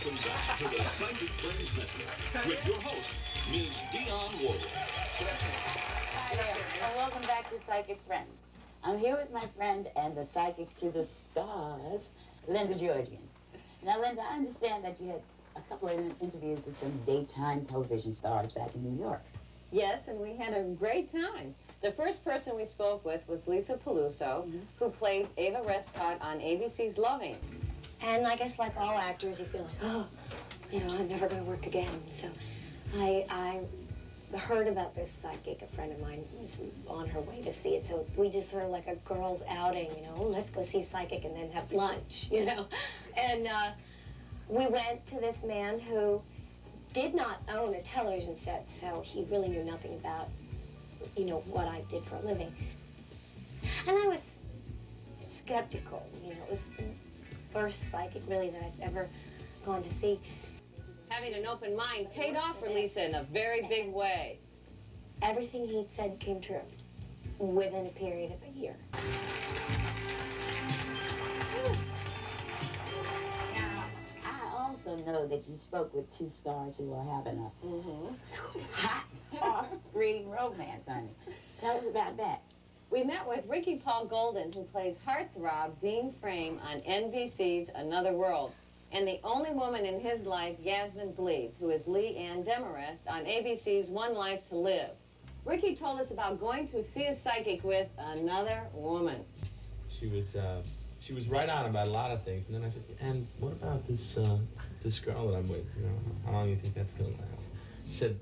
Welcome back to the Psychic Friends Network with your host, Ms. Dionne Warwick. Hi there, and welcome back to Psychic Friend. I'm here with my friend and the psychic to the stars, Linda Georgian. Now, Linda, I understand that you had a couple of interviews with some daytime television stars back in New York. Yes, and we had a great time. The first person we spoke with was Lisa Peluso, who plays Ava Rescott on ABC's Loving. And I guess like all actors, you feel like, oh, I'm never going to work again. So I heard about this psychic. A friend of mine was on her way to see it. So we just sort of like a girls' outing, let's go see psychic and then have lunch, And we went to this man who did not own a television set, so he really knew nothing about, what I did for a living. And I was skeptical, it was the first psychic really that I've ever gone to see. Having an open mind paid off for Lisa in a very big way. Everything he'd said came true within a period of a year. I also know that you spoke with two stars who are having a hot off-screen romance, honey. Tell us about that. We met with Ricky Paul Golden, who plays heartthrob Dean Frame on NBC's Another World, and the only woman in his life, Yasmin Bleeth, who is Lee Ann Demarest on ABC's One Life to Live. Ricky told us about going to see a psychic with another woman. She was right on about a lot of things, and then I said, and what about this this girl that I'm with? How long do you think that's gonna last? She said,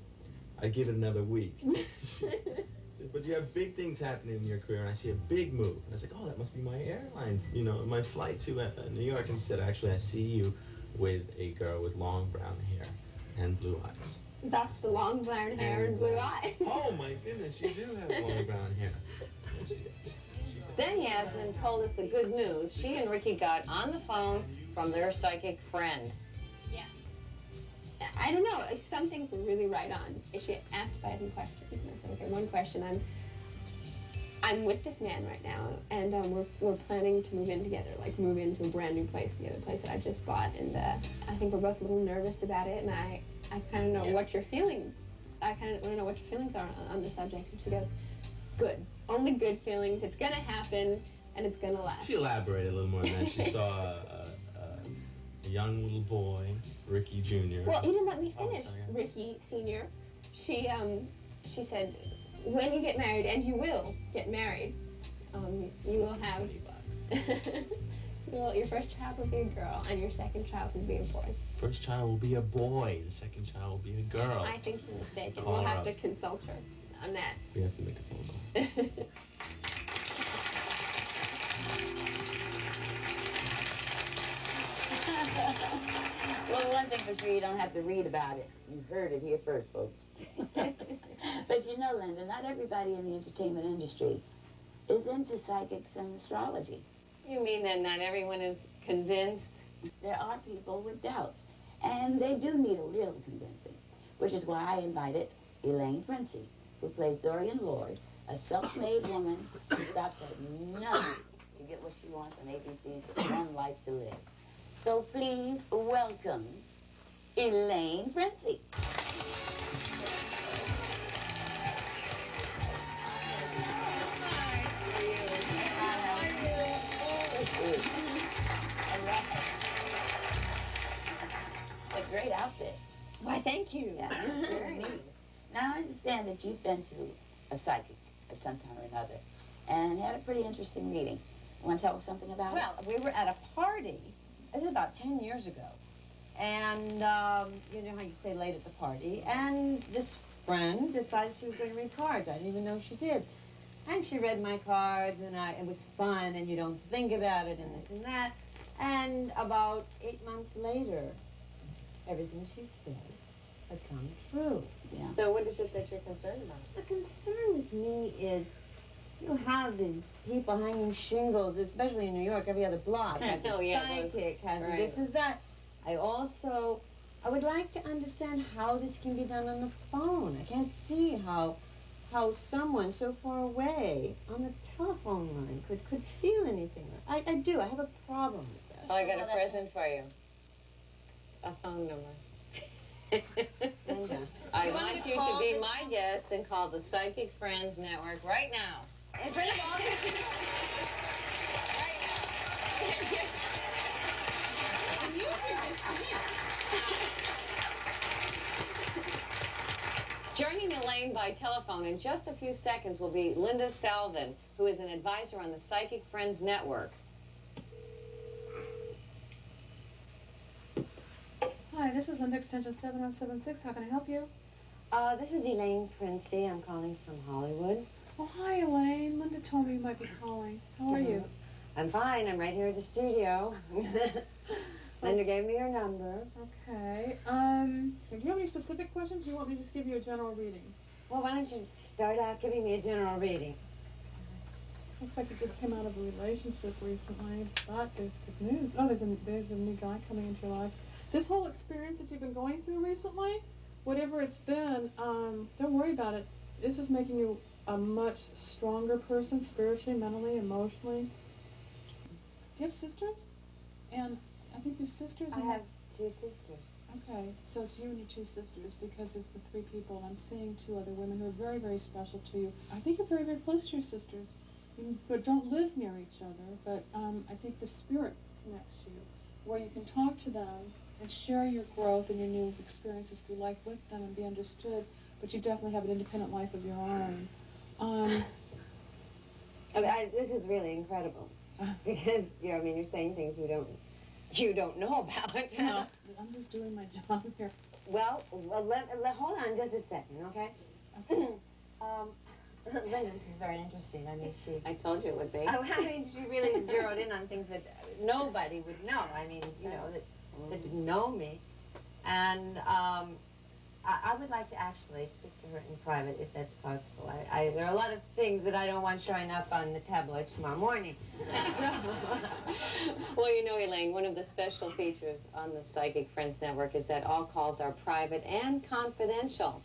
I'd give it another week. She said, but you have big things happening in your career, and I see a big move. And I was like, oh, that must be my airline, my flight to New York. And she said, actually, I see you with a girl with long brown hair and blue eyes. That's the long brown hair and blue eyes. Oh my goodness, you do have long brown hair. Then Yasmin told us the good news she and Ricky got on the phone from their psychic friend. Yeah. I don't know. Some things were really right on. She asked if I had any questions, and I said, okay, one question. I'm with this man right now, and we're planning to move in together, like move into a brand new place together, a place that I just bought, and I think we're both a little nervous about it, and I kind of know what your feelings. I kind of want to know what your feelings are on the subject. And she goes, good. Only good feelings. It's gonna happen, and it's gonna last. She elaborated a little more than that. She saw a young little boy, Ricky Jr. Well, you didn't let me finish. Oh, sorry. Ricky Sr. She said, when you get married, and you will get married, you will have. Well, your first child will be a girl, and your second child will be a boy. First child will be a boy. The second child will be a girl. I think you're mistaken. Call We'll her have up. to consult her on that. We have to make a phone call. Well, one thing for sure, you don't have to read about it. You heard it here first, folks. But Linda, not everybody in the entertainment industry is into psychics and astrology. You mean that not everyone is convinced? There are people with doubts, and they do need a little convincing, which is why I invited Elaine Princy, who plays Dorian Lord, a self-made woman who stops at nothing to get what she wants on ABC's One Life to Live. So please welcome Elaine Princy. A great outfit. Why, thank you. Yeah, very neat. Now, I understand that you've been to a psychic at some time or another and had a pretty interesting reading. Want to tell us something about it? Well, we were at a party. This is about 10 years ago. And you know how you stay late at the party. And this friend decided she was going to read cards. I didn't even know she did. And she read my cards, and it was fun, and you don't think about it, and this and that. And about 8 months later, everything she said had come true. Yeah. So what is it that you're concerned about? The concern with me is you have these people hanging shingles, especially in New York, every other block has Oh, a yeah, psychic, has right. a this and that. I would like to understand how this can be done on the phone. I can't see how someone so far away on the telephone line could feel anything. I do. I have a problem with that. Oh, I got a present for you. a phone number. Linda. I You want want me to you to call be this- my guest and call the Psychic Friends Network right now. In front of all these Right now. And you did this to me. Joining Elaine by telephone in just a few seconds will be Linda Salvin, who is an advisor on the Psychic Friends Network. Hi, this is Linda Extension 7076. How can I help you? This is Elaine Princey. I'm calling from Hollywood. Oh, hi, Elaine. Linda told me you might be calling. How are you? I'm fine. I'm right here at the studio. Linda gave me your number. Okay. Do you have any specific questions, or you want me to just give you a general reading? Well, why don't you start out giving me a general reading? Looks like you just came out of a relationship recently, but there's good news. Oh, there's a new guy coming into your life. This whole experience that you've been going through recently, whatever it's been, don't worry about it. This is making you a much stronger person, spiritually, mentally, emotionally. Do you have sisters? And I think there's sisters. I and have two sisters. Okay, so it's you and your two sisters, because it's the three people, and I'm seeing two other women who are very, very special to you. I think you're very, very close to your sisters, but don't live near each other, but I think the spirit connects you, where you can talk to them and share your growth and your new experiences through life with them and be understood, but you definitely have an independent life of your own. This is really incredible because you're saying things you don't know about. No, I'm just doing my job here. Well, hold on just a second, okay? Linda, this is very interesting. I mean, I told you it would be. she really zeroed in on things that nobody would know. I mean, that didn't know me. And I would like to actually speak to her in private, if that's possible. There are a lot of things that I don't want showing up on the tabloids tomorrow morning. So. Well, you know, Elaine, one of the special features on the Psychic Friends Network is that all calls are private and confidential.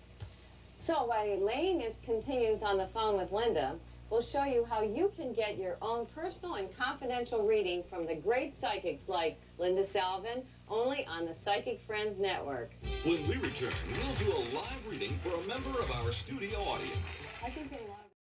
So while Elaine continues on the phone with Linda, we'll show you how you can get your own personal and confidential reading from the great psychics like Linda Salvin, only on the Psychic Friends Network. When we return, we'll do a live reading for a member of our studio audience. I think a lot